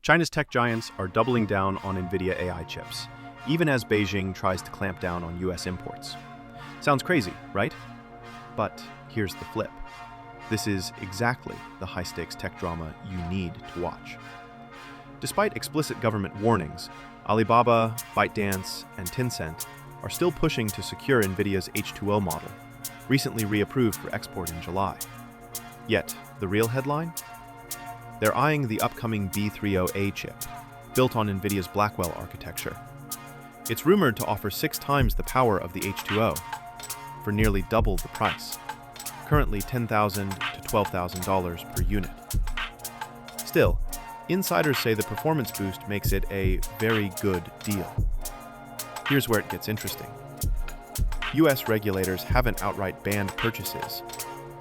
China's tech giants are doubling down on Nvidia AI chips, even as Beijing tries to clamp down on US imports. Sounds crazy, right? But here's the flip. This is exactly the high-stakes tech drama you need to watch. Despite explicit government warnings, Alibaba, ByteDance, and Tencent are still pushing to secure Nvidia's H20 model, recently reapproved for export in July. Yet, the real headline? They're eyeing the upcoming B30A chip, built on Nvidia's Blackwell architecture. It's rumored to offer 6 times the power of the H20 for nearly double the price, currently $10,000 to $12,000 per unit. Still, insiders say the performance boost makes it a very good deal. Here's where it gets interesting. US regulators haven't outright banned purchases,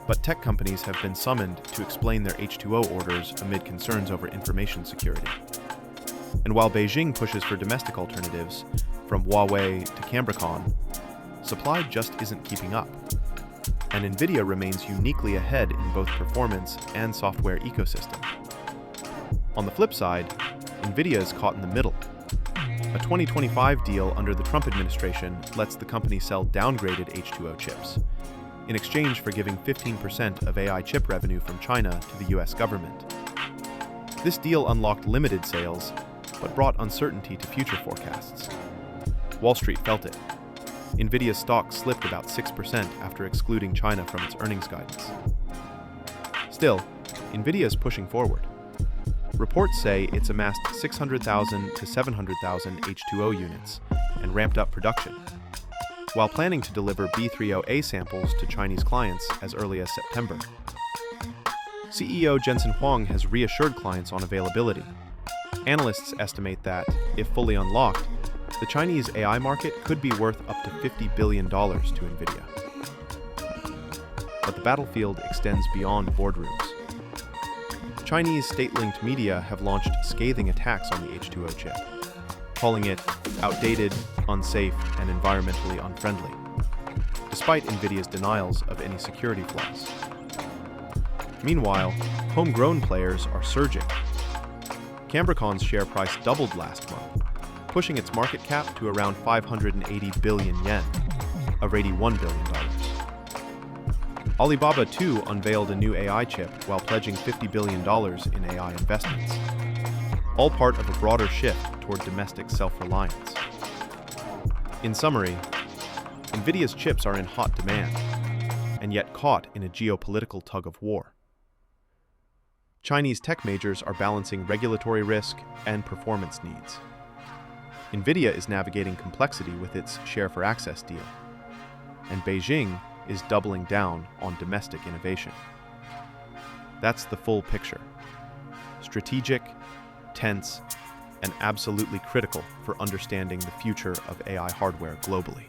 but tech companies have been summoned to explain their H20 orders amid concerns over information security. And while Beijing pushes for domestic alternatives, from Huawei to Cambricon, supply just isn't keeping up. And Nvidia remains uniquely ahead in both performance and software ecosystem. On the flip side, Nvidia is caught in the middle. A 2025 deal under the Trump administration lets the company sell downgraded H20 chips, in exchange for giving 15% of AI chip revenue from China to the US government. This deal unlocked limited sales, but brought uncertainty to future forecasts. Wall Street felt it. Nvidia's stock slipped about 6% after excluding China from its earnings guidance. Still, Nvidia is pushing forward. Reports say it's amassed 600,000 to 700,000 H20 units and ramped up production, while planning to deliver B30A samples to Chinese clients as early as September. CEO Jensen Huang has reassured clients on availability. Analysts estimate that, if fully unlocked, the Chinese AI market could be worth up to $50 billion to Nvidia. But the battlefield extends beyond boardrooms. Chinese state-linked media have launched scathing attacks on the H20 chip, calling it outdated, unsafe, and environmentally unfriendly, despite Nvidia's denials of any security flaws. Meanwhile, homegrown players are surging. Cambricon's share price doubled last month, pushing its market cap to around 580 billion yen, of $81 billion. Alibaba too unveiled a new AI chip while pledging $50 billion in AI investments, all part of a broader shift toward domestic self-reliance. In summary, Nvidia's chips are in hot demand, and yet caught in a geopolitical tug-of-war. Chinese tech majors are balancing regulatory risk and performance needs. Nvidia is navigating complexity with its Share for Access deal, and Beijing is doubling down on domestic innovation. That's the full picture. Strategic, tense, and absolutely critical for understanding the future of AI hardware globally.